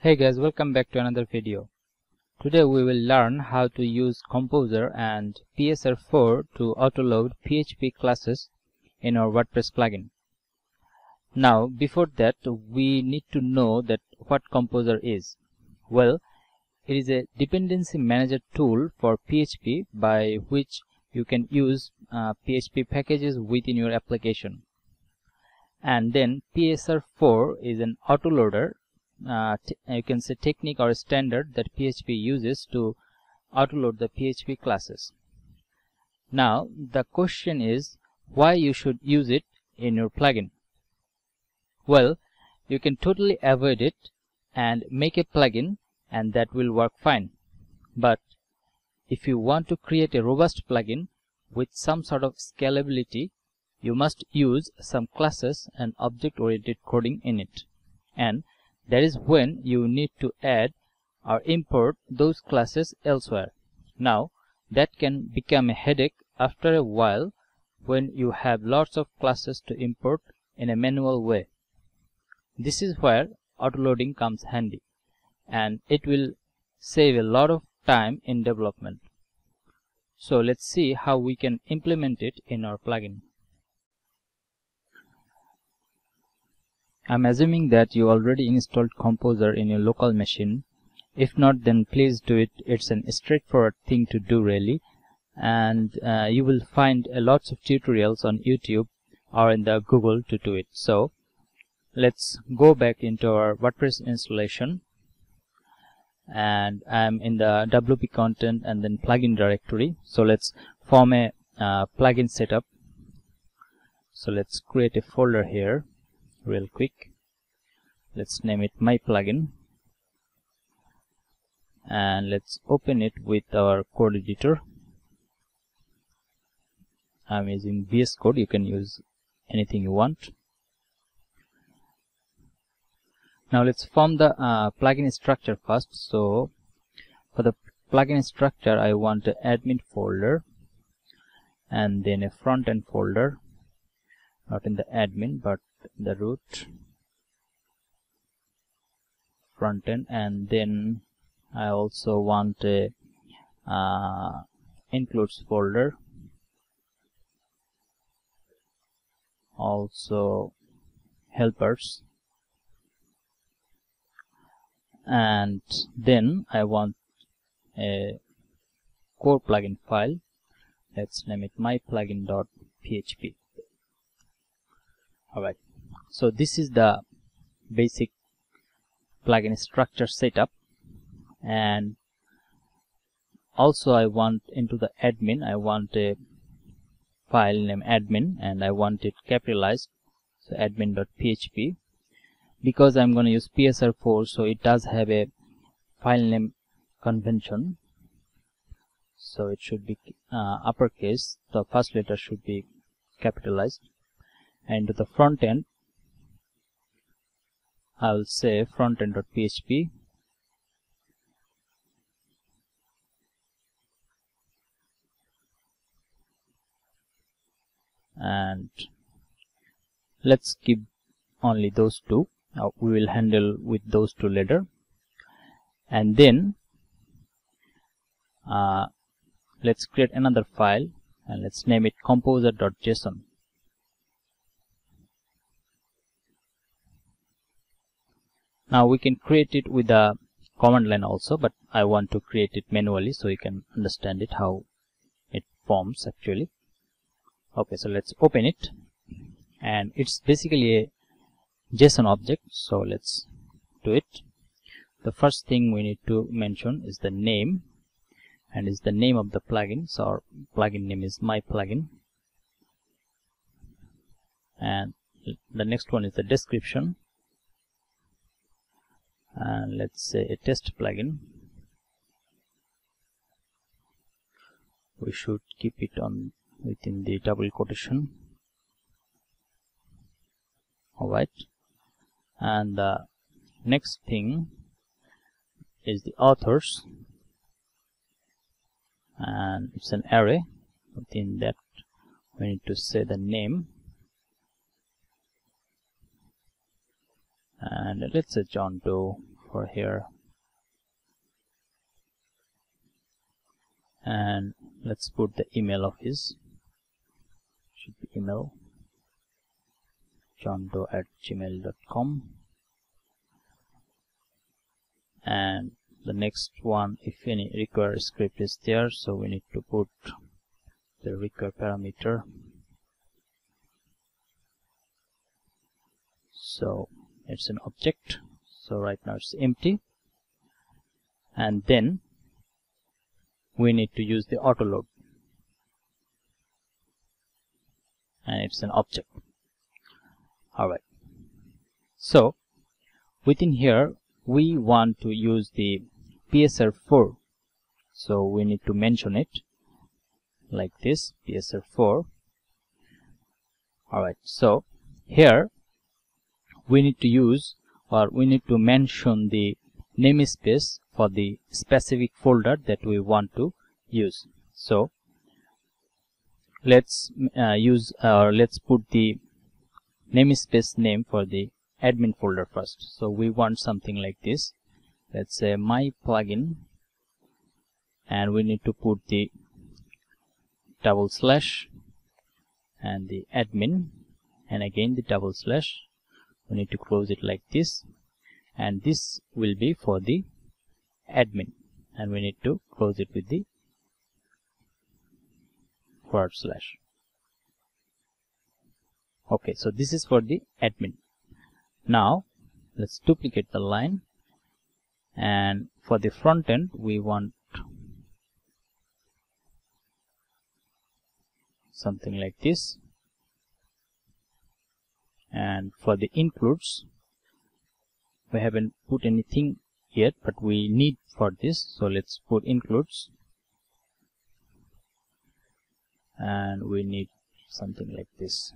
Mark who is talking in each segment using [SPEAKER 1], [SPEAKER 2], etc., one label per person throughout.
[SPEAKER 1] Hey guys, welcome back to another video. Today we will learn how to use Composer and PSR-4 to autoload PHP classes in our WordPress plugin. Now before that we need to know that what Composer is. Well, it is a dependency manager tool for PHP by which you can use PHP packages within your application. And then PSR-4 is an autoloader, you can say technique or standard that PHP uses to autoload the PHP classes. Now the question is why you should use it in your plugin. Well, you can totally avoid it and make a plugin and that will work fine. But if you want to create a robust plugin with some sort of scalability, you must use some classes and object-oriented coding in it. And that is when you need to add or import those classes elsewhere. Now that can become a headache after a while when you have lots of classes to import in a manual way. This is where autoloading comes handy, and it will save a lot of time in development. So let's see how we can implement it in our plugin. I'm assuming that you already installed Composer in your local machine. If not, then please do it. It's a straightforward thing to do really, and you will find lots of tutorials on YouTube or in the Google to do it. So let's go back into our WordPress installation, and I'm in the WP content and then plugin directory. So let's form a plugin setup. So let's create a folder here real quick. Let's name it my plugin, and let's open it with our code editor. I'm using VS Code. You can use anything you want. Now let's form the plugin structure first. So for the plugin structure, I want an admin folder and then a front-end folder, not in the admin but the root front end, and then I also want a includes folder, also helpers, and then I want a core plugin file. Let's name it myplugin.php. Alright, so this is the basic plugin structure setup, and also I want into the admin, I want a file name admin, and I want it capitalized, so admin.php. Because I'm going to use PSR-4, so it does have a file name convention, so it should be uppercase. The first letter should be capitalized. And to the front end, I will say frontend.php, and let's keep only those two. We will handle with those two later. And then let's create another file and let's name it composer.json. Now we can create it with a command line also, but I want to create it manually so you can understand it how it forms actually. Okay, so let's open it, and it's basically a JSON object. So let's do it. The first thing we need to mention is the name, and is the name of the plugin. So our plugin name is my plugin, and the next one is the description, and let's say a test plugin. We should keep it on within the double quotation. Alright, and the next thing is the authors, and it's an array. Within that we need to say the name, and let's say John Doe for here, and let's put the email of his. Should be email johndoe@gmail.com. and the next one, if any require script is there, so we need to put the require parameter. So it's an object, so right now it's empty, and then we need to use the autoload, and it's an object. Alright, so within here we want to use the PSR-4, so we need to mention it like this, PSR-4. Alright, so here we need to use, or we need to mention the namespace for the specific folder that we want to use. So let's let's put the namespace name for the admin folder first. So we want something like this. Let's say my plugin, and we need to put the double slash and the admin, and again the double slash. We need to close it like this, and this will be for the admin, and we need to close it with the /. Okay, so this is for the admin. Now let's duplicate the line, and for the front end we want something like this, and for the includes we haven't put anything yet, but we need for this, so let's put includes, and we need something like this,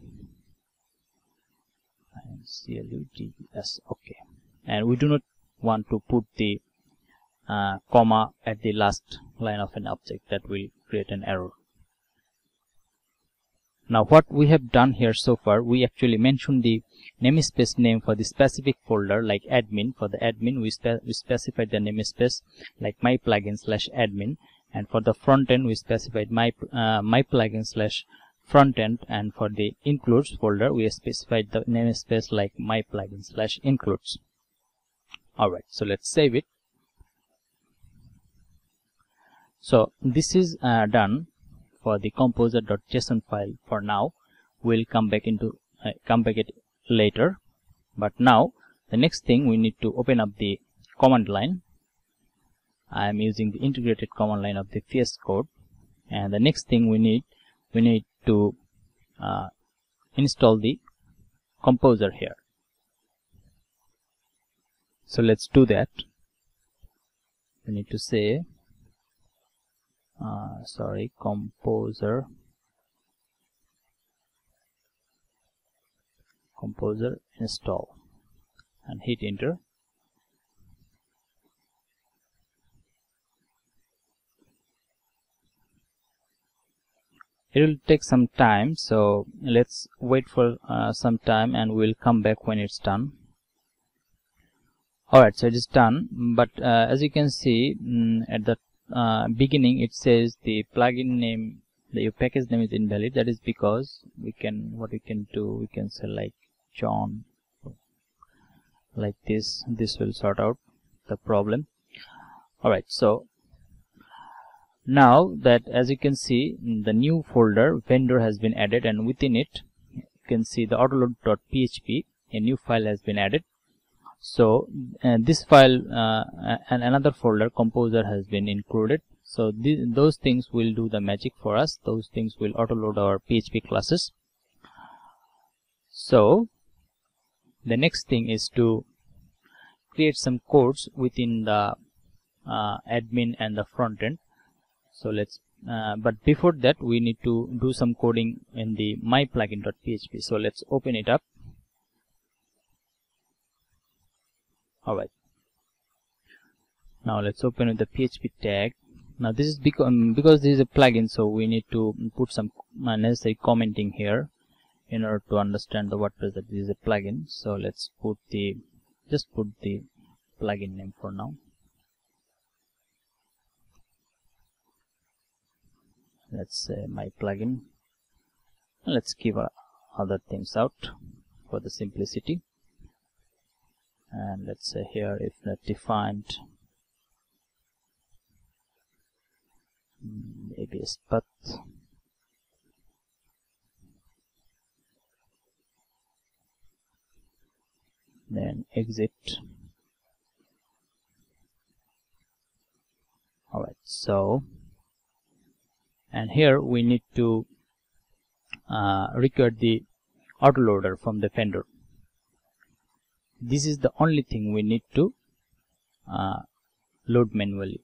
[SPEAKER 1] and CLUDS. Okay, and we do not want to put the comma at the last line of an object, that will create an error. Now what we have done here so far, we actually mentioned the namespace name for the specific folder, like admin. For the admin we specified the namespace like my plugin /admin, and for the front end we specified my plugin /front end, and for the includes folder we specified the namespace like my plugin /includes. Alright, so let's save it. So this is done for the composer.json file. For now we'll come back it later, but now the next thing, we need to open up the command line. I am using the integrated command line of the VS Code, and the next thing we need to install the composer here. So let's do that. We need to say composer install, and hit enter. It will take some time, so let's wait for some time, and we'll come back when it's done. Alright, so it is done, but as you can see at the beginning it says the plugin name, your package name is invalid. That is because we can say like John, like this will sort out the problem. Alright, so now that, as you can see, the new folder vendor has been added, and within it you can see the autoload.php, a new file has been added. So this file and another folder composer has been included. So those things will do the magic for us. Those things will autoload our PHP classes. So the next thing is to create some codes within the admin and the front end. So let's but before that we need to do some coding in the myplugin.php. So let's open it up. Alright, now let's open with the PHP tag. Now this is because this is a plugin, so we need to put some necessary commenting here in order to understand the WordPress that this is a plugin. So let's just put the plugin name for now. Let's say my plugin. Let's keep other things out for the simplicity. And let's say here, if not defined, ABS path. Then exit. Alright, so, and here we need to record the autoloader from the vendor. This is the only thing we need to load manually.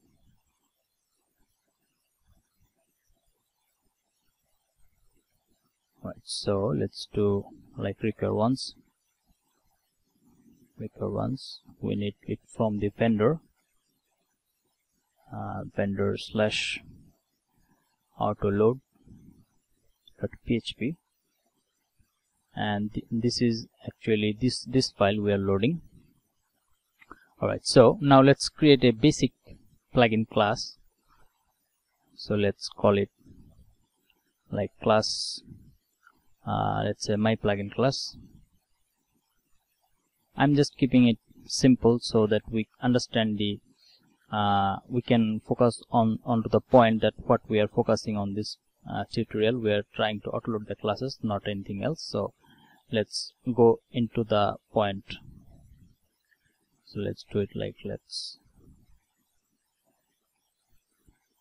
[SPEAKER 1] Right, so let's do like record once. We need it from the vendor. Vendor slash autoload .php, and this is actually this file we are loading. Alright, so now let's create a basic plugin class. So let's call it like class, let's say my plugin class. I'm just keeping it simple so that we understand the we can focus onto the point that what we are focusing on this tutorial. We are trying to autoload the classes, not anything else. So let's go into the point. So let's do it like let's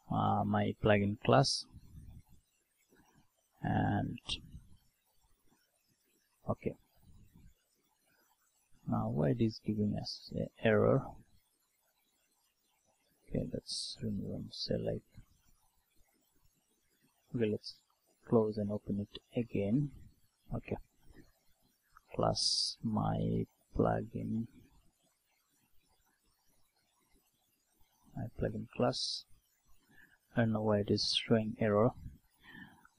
[SPEAKER 1] my plugin class, and okay. Now why it is giving us an error? Okay, let's remove and select. Okay, let's close and open it again. Okay, class my plugin class. I don't know why it is showing error.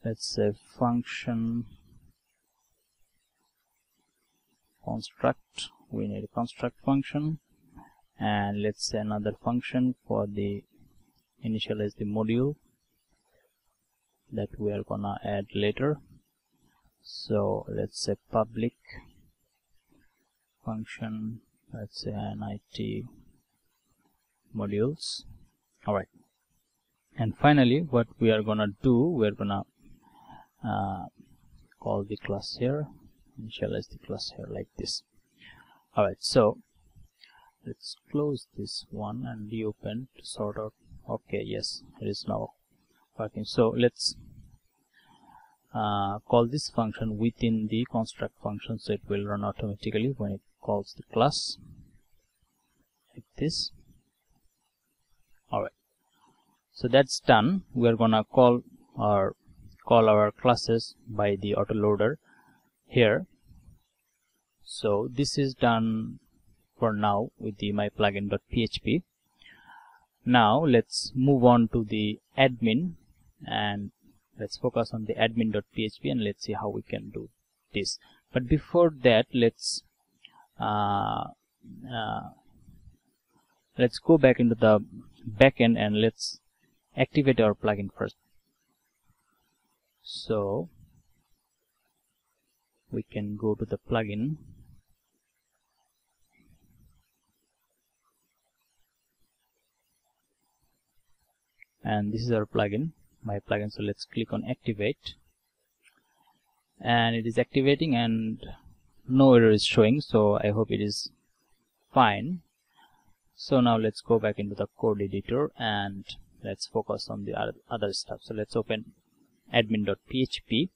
[SPEAKER 1] Let's say function construct. We need a construct function, and let's say another function for the initialize the module that we are gonna add later. So let's say public function, let's say NIT modules. Alright, and finally what we are gonna do, we're gonna call the class here, initialize the class here like this. Alright, so let's close this one and reopen to sort out. Okay, yes, it is now working. So let's call this function within the construct function, so it will run automatically when it calls the class like this. Alright, so that's done. We are gonna call our classes by the autoloader here. So this is done for now with the my plugin.php. Now let's move on to the admin, and let's focus on the admin.php, and let's see how we can do this. But before that, let's go back into the backend and let's activate our plugin first. So we can go to the plugin, and this is our plugin, my plugin. So let's click on activate, and it is activating and no error is showing, so I hope it is fine. So now let's go back into the code editor and let's focus on the other stuff. So let's open admin.php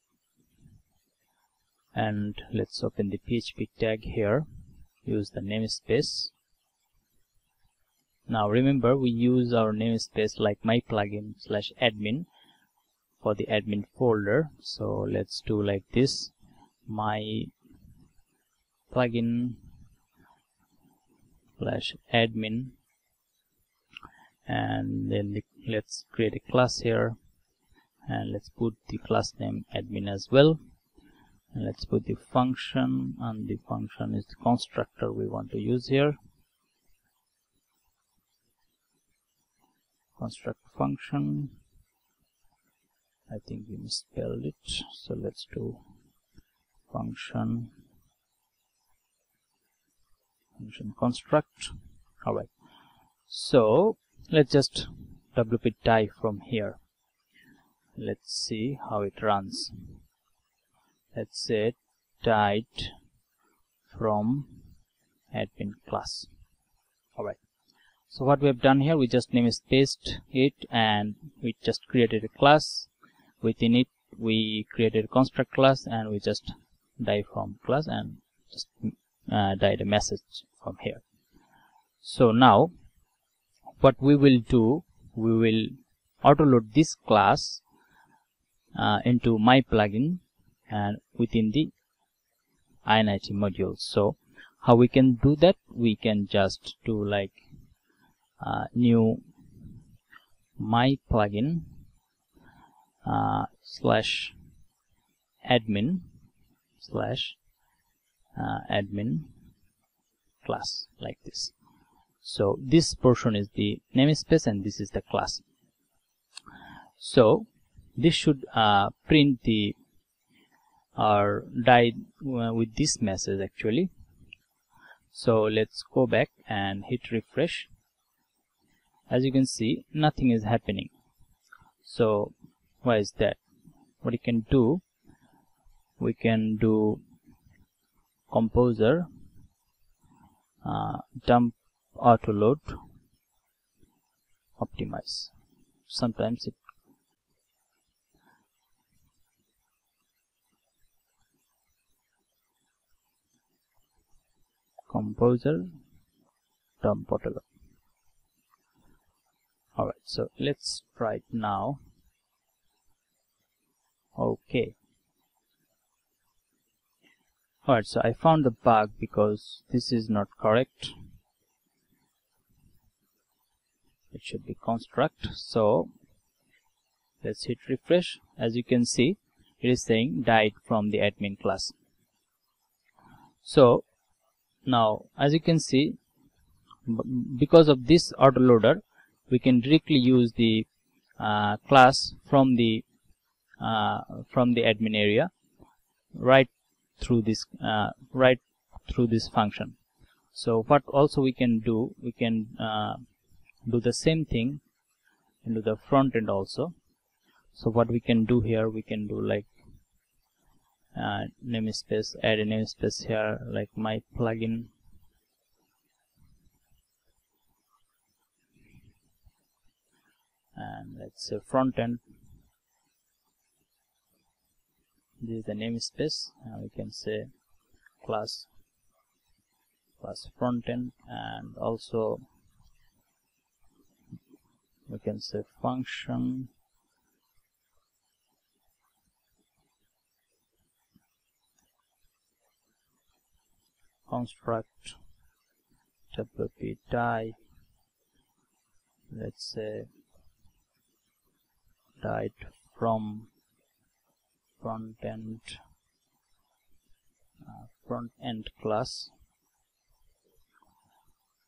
[SPEAKER 1] and let's open the PHP tag here, use the namespace. Now remember, we use our namespace like my plugin slash admin for the admin folder. So let's do like this, my plugin slash admin, and then let's create a class here, and let's put the class name admin as well, and let's put the function, and the function is the constructor we want to use here. construct function. I think we misspelled it, so let's do function construct. Alright, so let's just wp die from here. Let's see how it runs. Let's say died from admin class. Alright, so what we have done here, we just namespaced it and we just created a class. Within it we created a construct class and we just die from class and just died a message from here. So now what we will do, we will autoload this class into my plugin and within the init module. So how we can do that, we can just do like new my plugin slash admin slash admin class, like this. So this portion is the namespace and this is the class. So this should print the or die with this message actually. So let's go back and hit refresh. As you can see, nothing is happening. So why is that? What you can do, we can do composer dump autoload optimize. Sometimes it composer dump autoload. Alright, so let's try it now. Okay. Alright, so I found the bug because this is not correct. It should be construct. So let's hit refresh. As you can see, it is saying died from the admin class. So now as you can see, because of this autoloader, we can directly use the class from the admin area right through this function. So what also we can do, we can do the same thing into the front end also. So what we can do here, we can do like namespace, add a namespace here, like my plugin, and let's say front end. This is the namespace, and we can say class front end, and also we can say function construct wp die. Let's say died from front end class.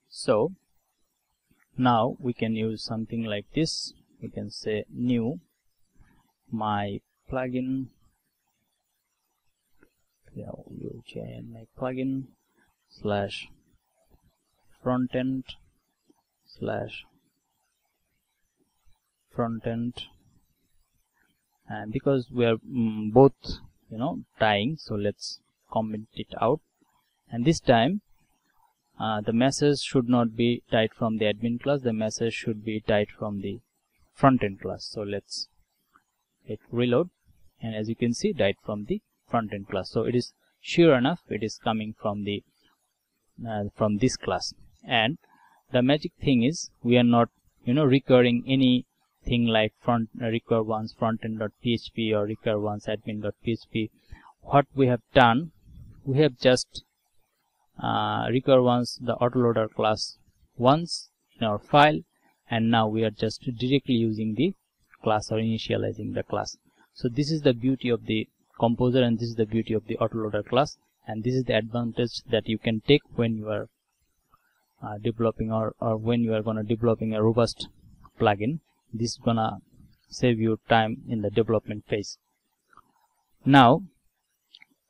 [SPEAKER 1] So now we can use something like this. We can say new my plugin, my plugin slash front end and because we are both dying, so let's comment it out. And this time the message should not be died from the admin class, the message should be died from the front end class. So let's hit reload, and as you can see, died from the front end class. So it is sure enough, it is coming from the from this class. And the magic thing is, we are not recurring anything like recur once frontend.php or recur once admin.php. What we have done, we have just recur once the autoloader class once in our file, and now we are just directly using the class or initializing the class. So this is the beauty of the composer, and this is the beauty of the autoloader class, and this is the advantage that you can take when you are developing or when you are going to developing a robust plugin. This is gonna save you time in the development phase. Now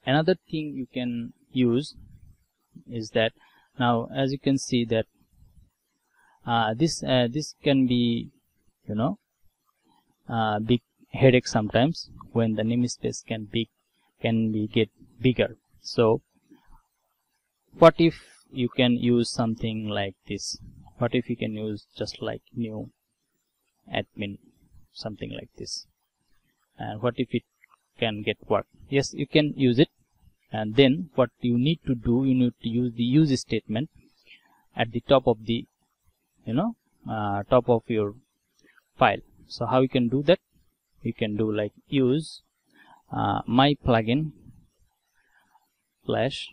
[SPEAKER 1] another thing you can use is that, now as you can see that this can be, you know, big headache sometimes when the namespace can get bigger. So what if you can use something like this? What if you can use just like new admin, something like this? And what if it can get work? Yes, you can use it. And then what you need to do, you need to use the use statement at the top of the, you know, top of your file. So how you can do that? You can do like use my plugin slash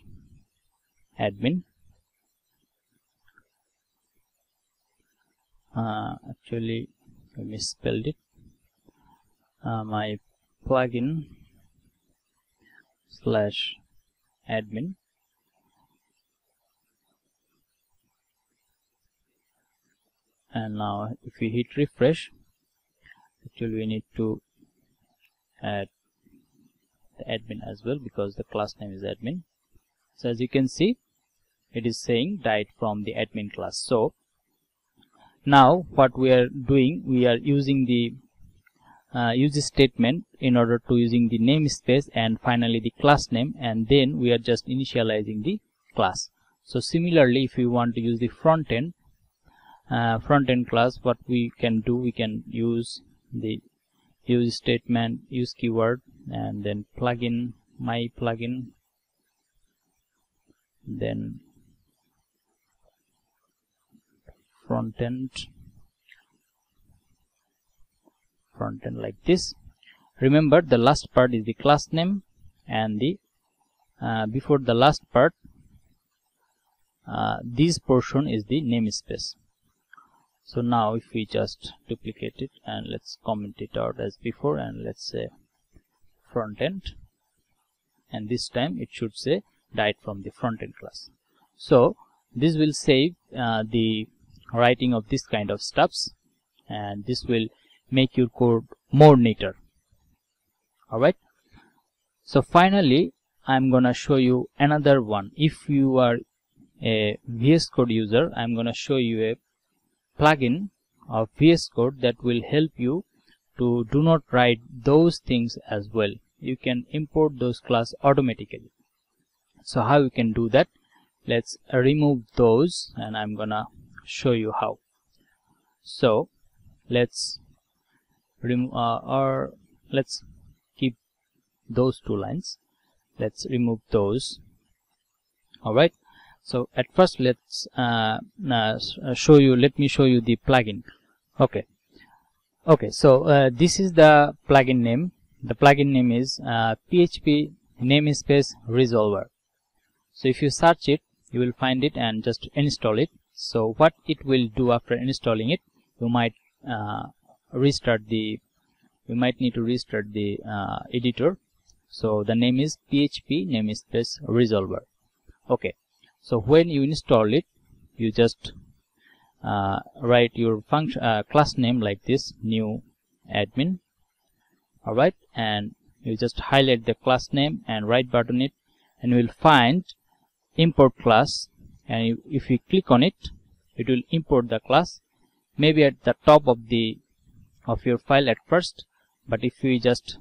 [SPEAKER 1] admin. Actually I misspelled it. My plugin slash admin, and now if we hit refresh, actually we need to add the admin as well because the class name is admin. So as you can see, it is saying died from the admin class. So now what we are doing, we are using the use statement in order to using the namespace and finally the class name, and then we are just initializing the class. So similarly, if you want to use the front-end class, what we can do, we can use the use statement, use keyword, and then plugin, my plugin, then front-end like this. Remember, the last part is the class name, and the before the last part, this portion is the namespace. So now if we just duplicate it and let's comment it out as before, and let's say front end, and this time it should say died from the front end class. So this will save the writing of this kind of stuffs, and this will make your code more neater. Alright, so finally I'm gonna show you another one. If you are a VS Code user, I'm gonna show you a plugin of VS Code that will help you to do not write those things as well. You can import those class automatically. So how you can do that? Let's remove those, and I'm gonna show you how. So let's remove let's keep those two lines. Let's remove those. Alright, so at first let's show you, let me show you the plugin. Okay, so this is the plugin name. The plugin name is PHP namespace resolver. So if you search it, you will find it and just install it. So what it will do after installing it, you might need to restart the editor. So the name is PHP namespace resolver. Okay, so when you install it, you just write your function class name like this, new admin. Alright, and you just highlight the class name and right button it, and you will find import class, and if you click on it, it will import the class, maybe at the top of your file at first, but if you just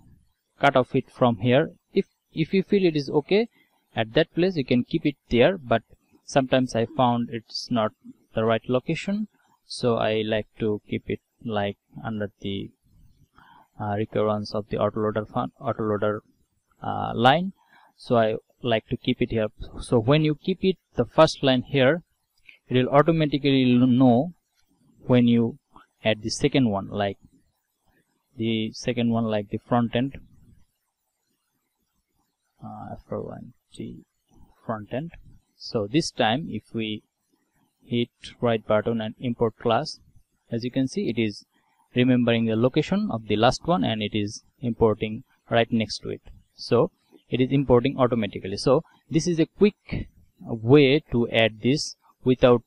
[SPEAKER 1] cut off it from here, if you feel it is okay at that place, you can keep it there, but sometimes I found it's not the right location, so I like to keep it like under the recurrence of the autoloader line. So I like to keep it here. So when you keep it the first line here, it will automatically know when you add the second one, like the front end, front end. So this time if we hit right button and import class, as you can see, it is remembering the location of the last one and it is importing right next to it. So it is importing automatically. So this is a quick way to add this without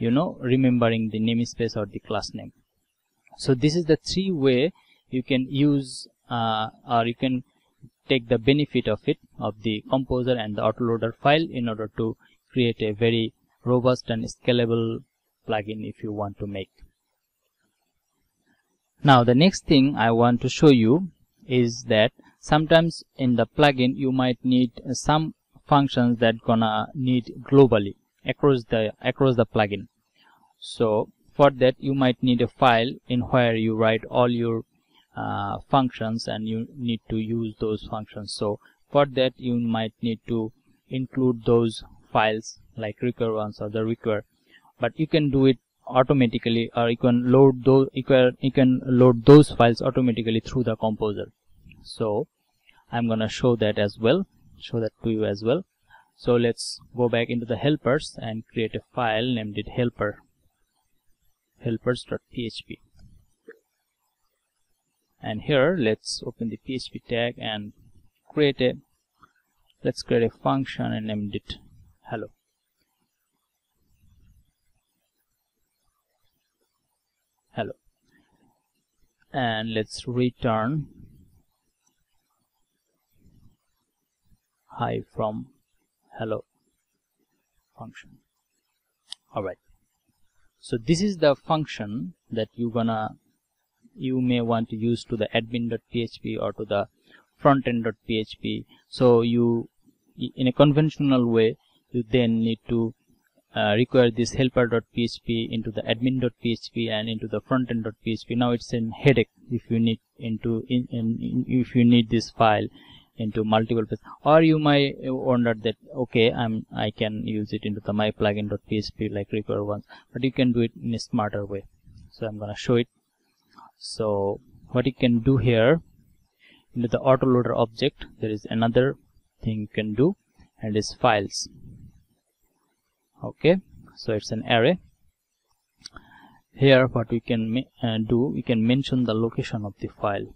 [SPEAKER 1] remembering the namespace or the class name. So this is the three way you can use or you can take the benefit of it, of the composer and the autoloader file, in order to create a very robust and scalable plugin if you want to make. Now the next thing I want to show you is that sometimes in the plugin you might need some functions that gonna need globally across the plugin. So for that you might need a file in where you write all your functions, and you need to use those functions. So for that you might need to include those files like require ones or the require, but you can do it automatically, or you can load those files automatically through the composer. So I'm gonna show that to you as well. So let's go back into the helpers and create a file named it helpers.php. And here let's open the PHP tag and let's create a function and name it hello. And let's return hi from hello function. Alright, so this is the function that you may want to use to the admin.php or to the frontend.php. So you, in a conventional way, you then need to require this helper.php into the admin.php and into the frontend.php. Now it's a headache if you need if you need this file into multiple places. Or you might wonder that okay, I can use it into the my plugin.php like require ones, but you can do it in a smarter way. So I'm gonna show it. So what you can do here, into the autoloader object there is another thing you can do, and is files. Okay, so it's an array. Here what we can do, we can mention the location of the file,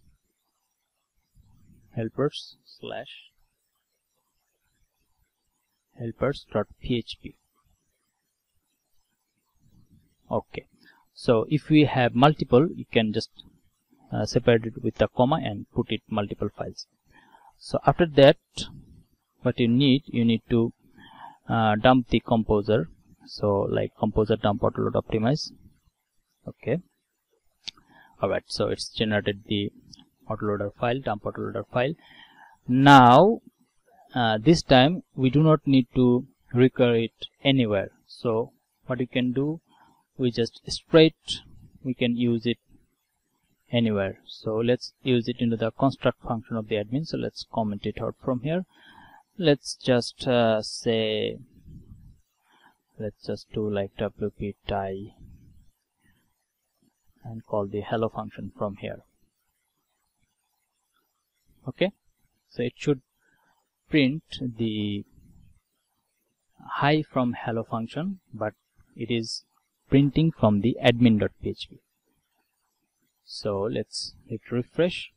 [SPEAKER 1] helpers.php. Okay, so if we have multiple, you can just separate it with a comma and put it multiple files. So after that, what you need to dump the composer. So like composer dump autoload optimize. Okay, alright, so it's generated the autoloader file, dump autoloader file. Now this time we do not need to recur it anywhere. So what we can do, we just we can use it anywhere. So let's use it into the construct function of the admin. So let's comment it out from here. Let's just say, let's just do like wp tie and call the hello function from here. Okay, so it should print the hi from hello function, but it is printing from the admin.php. So let's hit refresh,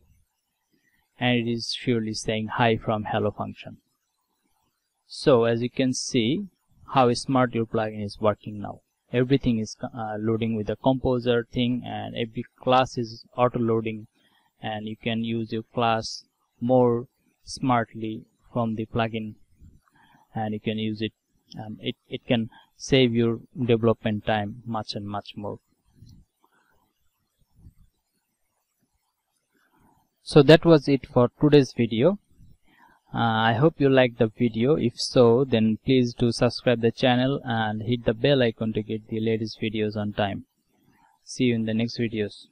[SPEAKER 1] and it is surely saying hi from hello function. So as you can see how smart your plugin is working now. Everything is loading with the composer thing, and every class is auto loading, and you can use your class more smartly from the plugin, and you can use it. It can save your development time much and much more. So that was it for today's video. I hope you liked the video. If so, then please do subscribe the channel and hit the bell icon to get the latest videos on time. See you in the next videos.